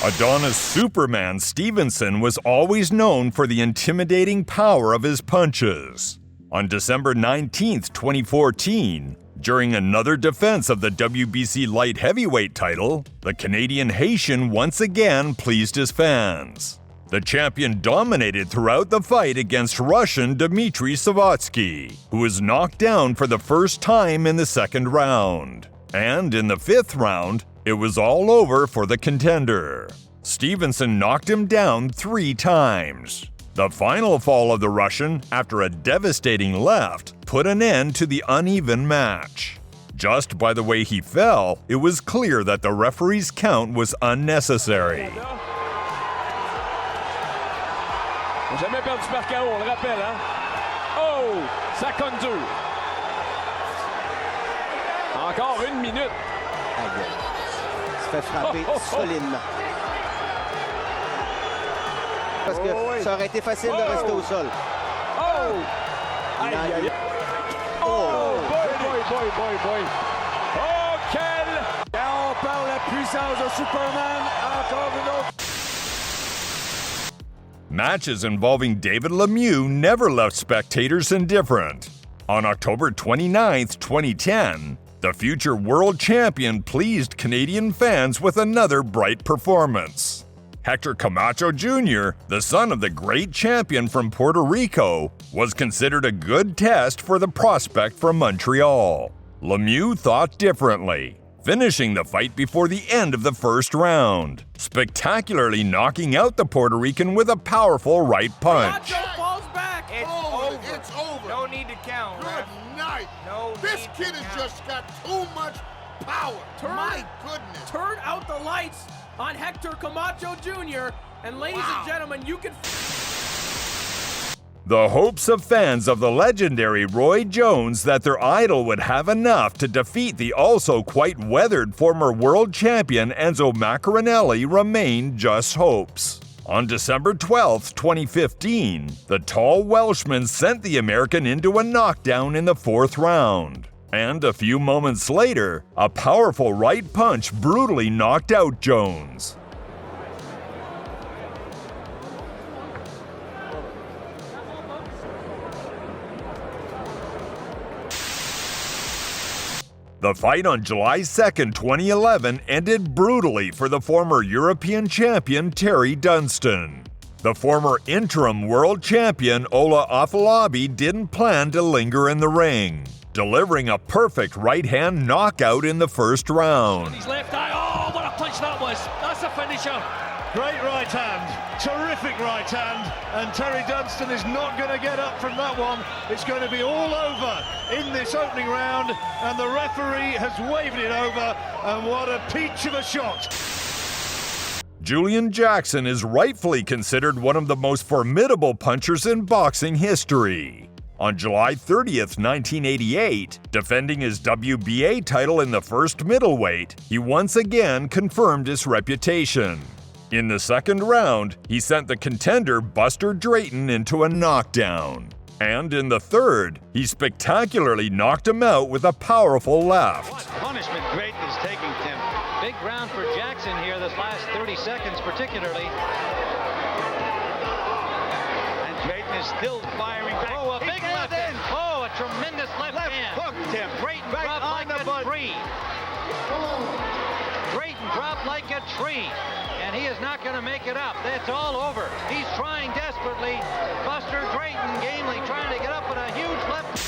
Adonis Superman Stevenson was always known for the intimidating power of his punches. On December 19, 2014, during another defense of the WBC light heavyweight title, the Canadian Haitian once again pleased his fans. The champion dominated throughout the fight against Russian Dmitry Savatsky, who was knocked down for the first time in the 2nd round. And in the 5th round, it was all over for the contender. Stevenson knocked him down 3 times. The final fall of the Russian, after a devastating left, put an end to the uneven match. Just by the way he fell, it was clear that the referee's count was unnecessary. Jamais perdu par KO, on le rappelle, hein? Oh, ça compte 2. Encore 1 minute. Se fait frapper solidement. Parce que ça aurait été facile de rester au sol. Oh! Aïe, aïe, aïe. Oh! Boy, boy. boy. Oh, quel! Et on parle la puissance de Superman. Encore une autre. Matches involving David Lemieux never left spectators indifferent. On October 29, 2010, the future world champion pleased Canadian fans with another bright performance. Hector Camacho Jr., the son of the great champion from Puerto Rico, was considered a good test for the prospect from Montreal. Lemieux thought differently, finishing the fight before the end of the first round, spectacularly knocking out the Puerto Rican with a powerful right punch. Camacho falls back. It's over. It's over. No need to count. Good night. No This need kid to has count. just got too much power. My goodness. Turn out the lights on Hector Camacho Jr. And ladies and gentlemen, you can... The hopes of fans of the legendary Roy Jones that their idol would have enough to defeat the also quite weathered former world champion Enzo Maccarinelli remain just hopes. On December 12, 2015, the tall Welshman sent the American into a knockdown in the fourth round. And a few moments later, a powerful right punch brutally knocked out Jones. The fight on July 2, 2011 ended brutally for the former European champion Terry Dunstan. The former interim world champion Ola Afolabi didn't plan to linger in the ring, delivering a perfect right-hand knockout in the first round. His left eye. Oh, what a punch that was. That's a finisher. Great right hand, terrific right hand, and Terry Dunstan is not going to get up from that one. It's going to be all over in this opening round, and the referee has waved it over, and what a peach of a shot. Julian Jackson is rightfully considered one of the most formidable punchers in boxing history. On July 30th, 1988, defending his WBA title in the first middleweight, he once again confirmed his reputation. In the second round, he sent the contender Buster Drayton into a knockdown. And in the third, he spectacularly knocked him out with a powerful left. What punishment Drayton is taking, Tim. Big round for Jackson here, this last 30 seconds particularly. And Drayton is still firing back. Oh, a big left hand. Oh, a tremendous left hand. Hook, Tim. Drayton Right dropped on like the a butt. tree. Drayton dropped like a tree. And he is not going to make it up. That's all over. He's trying desperately. Buster Drayton gamely trying to get up with a huge left.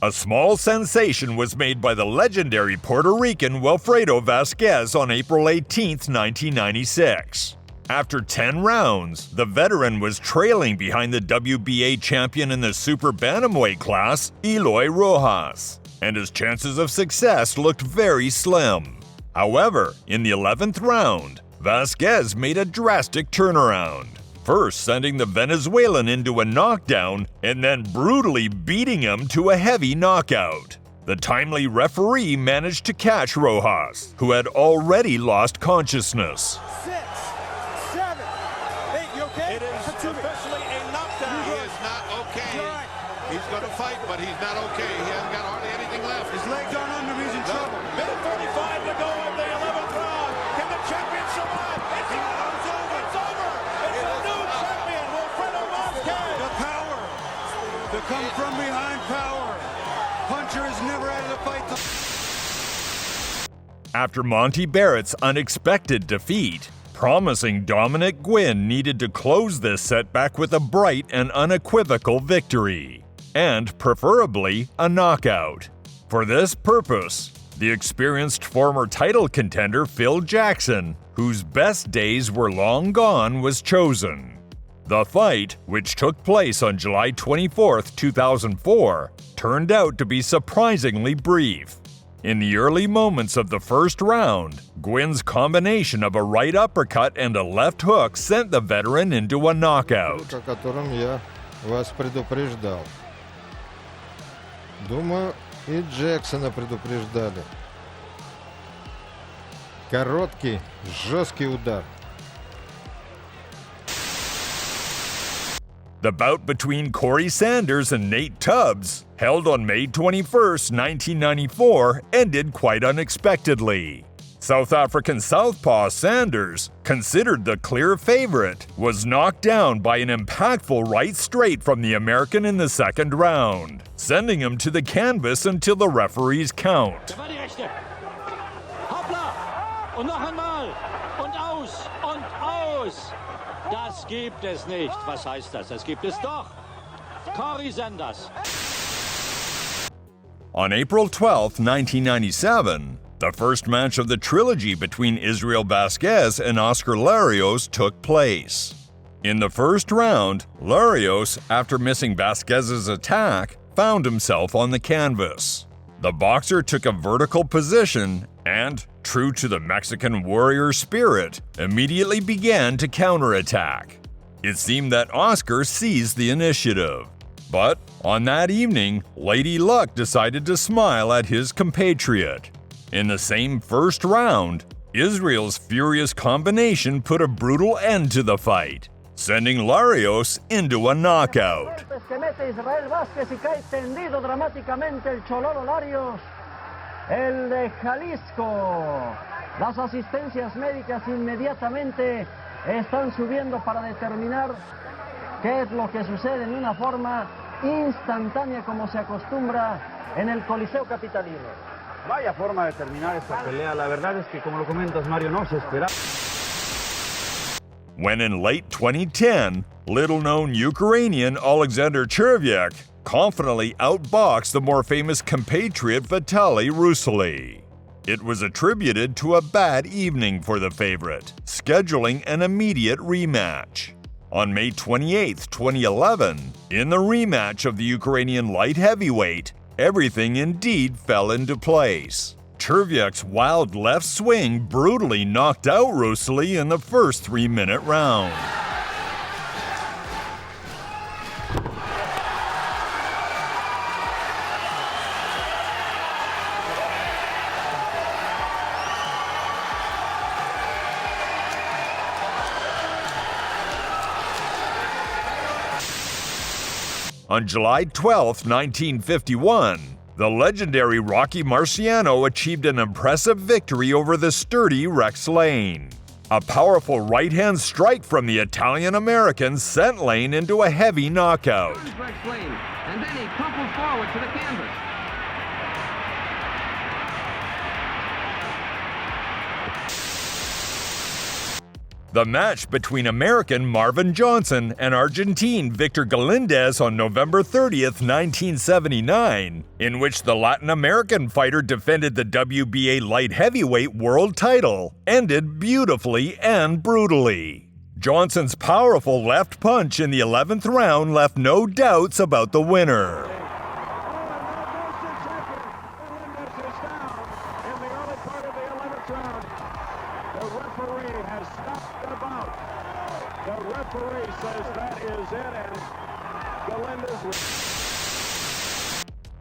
A small sensation was made by the legendary Puerto Rican Wilfredo Vasquez on April 18, 1996. After 10 rounds, the veteran was trailing behind the WBA champion in the super bantamweight class, Eloy Rojas, and his chances of success looked very slim. However, in the 11th round, Vasquez made a drastic turnaround, first sending the Venezuelan into a knockdown and then brutally beating him to a heavy knockout. The timely referee managed to catch Rojas, who had already lost consciousness. 6, 7, 8, you okay? It is officially a knockdown. He is not okay. Right. He's going to fight, but he's not okay. He hasn't got hardly anything left. His legs aren't under, he's in trouble. Minute 35 to go in the 11th round. Can the champion survive? It's over. It's over. It's a new champion, Wilfredo Vasquez. The power, the come from behind power. Puncher has never had to fight the... After Monty Barrett's unexpected defeat, promising Dominic Gwynn needed to close this setback with a bright and unequivocal victory, and preferably a knockout. For this purpose, the experienced former title contender Phil Jackson, whose best days were long gone, was chosen. The fight, which took place on July 24, 2004, turned out to be surprisingly brief. In the early moments of the first round, Gwynn's combination of a right uppercut and a left hook sent the veteran into a knockout. О котором я вас предупреждал. Думаю, и Джексона предупреждали. Короткий, жесткий удар. The bout between Corey Sanders and Nate Tubbs, held on May 21, 1994, ended quite unexpectedly. South African southpaw Sanders, considered the clear favorite, was knocked down by an impactful right straight from the American in the second round, sending him to the canvas until the referee's count. Und noch einmal. Und aus. Und aus. Das gibt es nicht. Was heißt das? Das gibt es doch. Cory Sanders. On April 12, 1997, the first match of the trilogy between Israel Vasquez and Oscar Larios took place. In the first round, Larios, after missing Vasquez's attack, found himself on the canvas. The boxer took a vertical position and, true to the Mexican warrior spirit, immediately began to counterattack. It seemed that Oscar seized the initiative. But on that evening, Lady Luck decided to smile at his compatriot. In the same first round, Israel's furious combination put a brutal end to the fight, sending Larios into a knockout. El de Jalisco. Las asistencias médicas inmediatamente están subiendo para determinar qué es lo que sucede en una forma instantánea como se acostumbra en el Coliseo Capitalino. Vaya forma de terminar esta pelea. La verdad es que, como lo comentas, Mario, no se esperaba. When in late 2010, little-known Ukrainian Oleksandr Chervyk confidently outboxed the more famous compatriot Vitaly Rusely. It was attributed to a bad evening for the favorite, scheduling an immediate rematch. On May 28, 2011, in the rematch of the Ukrainian light heavyweight, everything indeed fell into place. Chervyk's wild left swing brutally knocked out Rusely in the first 3-minute round. On July 12, 1951, the legendary Rocky Marciano achieved an impressive victory over the sturdy Rex Lane. A powerful right-hand strike from the Italian-American sent Lane into a heavy knockout. Rex Lane, and then he crumpled forward to the canvas. The match between American Marvin Johnson and Argentine Victor Galindez on November 30th, 1979, in which the Latin American fighter defended the WBA light heavyweight world title, ended beautifully and brutally. Johnson's powerful left punch in the 11th round left no doubts about the winner.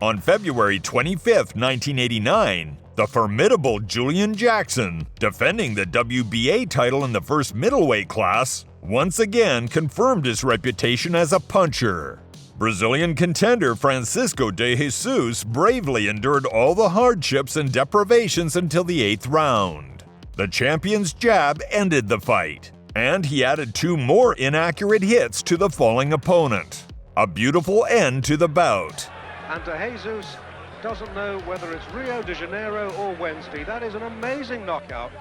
On February 25, 1989, the formidable Julian Jackson, defending the WBA title in the first middleweight class, once again confirmed his reputation as a puncher. Brazilian contender Francisco de Jesus bravely endured all the hardships and deprivations until the 8th round. The champion's jab ended the fight, and he added 2 more inaccurate hits to the falling opponent. A beautiful end to the bout. And de Jesus doesn't know whether it's Rio de Janeiro or Wednesday. That is an amazing knockout.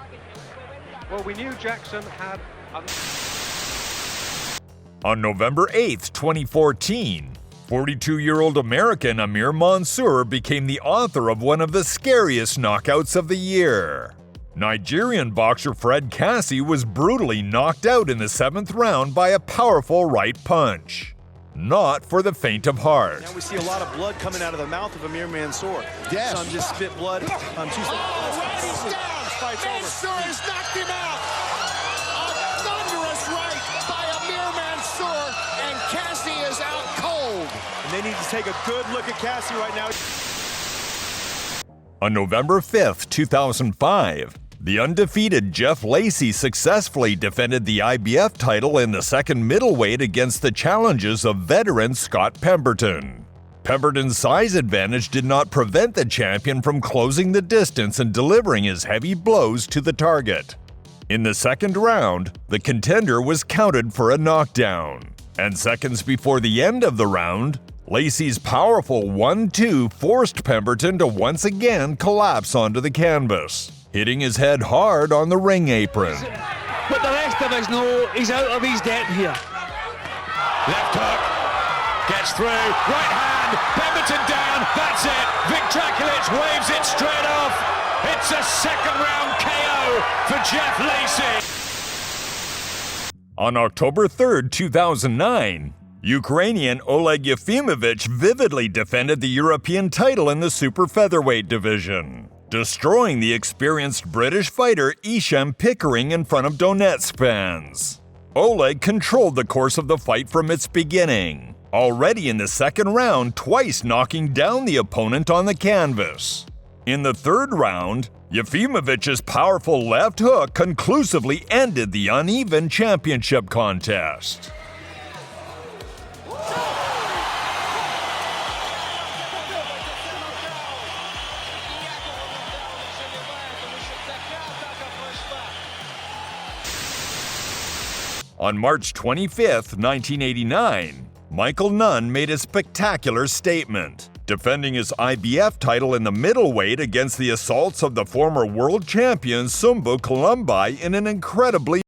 Well, we knew Jackson had a... On November 8, 2014, 42-year-old American Amir Mansour became the author of one of the scariest knockouts of the year. Nigerian boxer Fred Cassie was brutally knocked out in the 7th round by a powerful right punch. Not for the faint of heart. Now we see a lot of blood coming out of the mouth of Amir Mansour. Yes. Some just spit blood. Right, he's down. Mansour has knocked him out. A thunderous right by Amir Mansour, and Cassie is out cold. And they need to take a good look at Cassie right now. On November 5, 2005, The undefeated Jeff Lacey successfully defended the IBF title in the second middleweight against the challenges of veteran Scott Pemberton. Pemberton's size advantage did not prevent the champion from closing the distance and delivering his heavy blows to the target. In the second round, the contender was counted for a knockdown, and seconds before the end of the round, Lacey's powerful 1-2 forced Pemberton to once again collapse onto the canvas, hitting his head hard on the ring apron. But the rest of us know he's out of his depth here. Left hook, gets through, right hand, Pemberton down, that's it. Victrakulic waves it straight off. It's a second round KO for Jeff Lacey. On October 3rd, 2009, Ukrainian Oleg Yefimovich vividly defended the European title in the super featherweight division, destroying the experienced British fighter Isham Pickering in front of Donetsk fans. Oleg controlled the course of the fight from its beginning, already in the second round twice knocking down the opponent on the canvas. In the third round, Yefimovich's powerful left hook conclusively ended the uneven championship contest. On March 25, 1989, Michael Nunn made a spectacular statement, defending his IBF title in the middleweight against the assaults of the former world champion Sumbu Kalumbai in an incredibly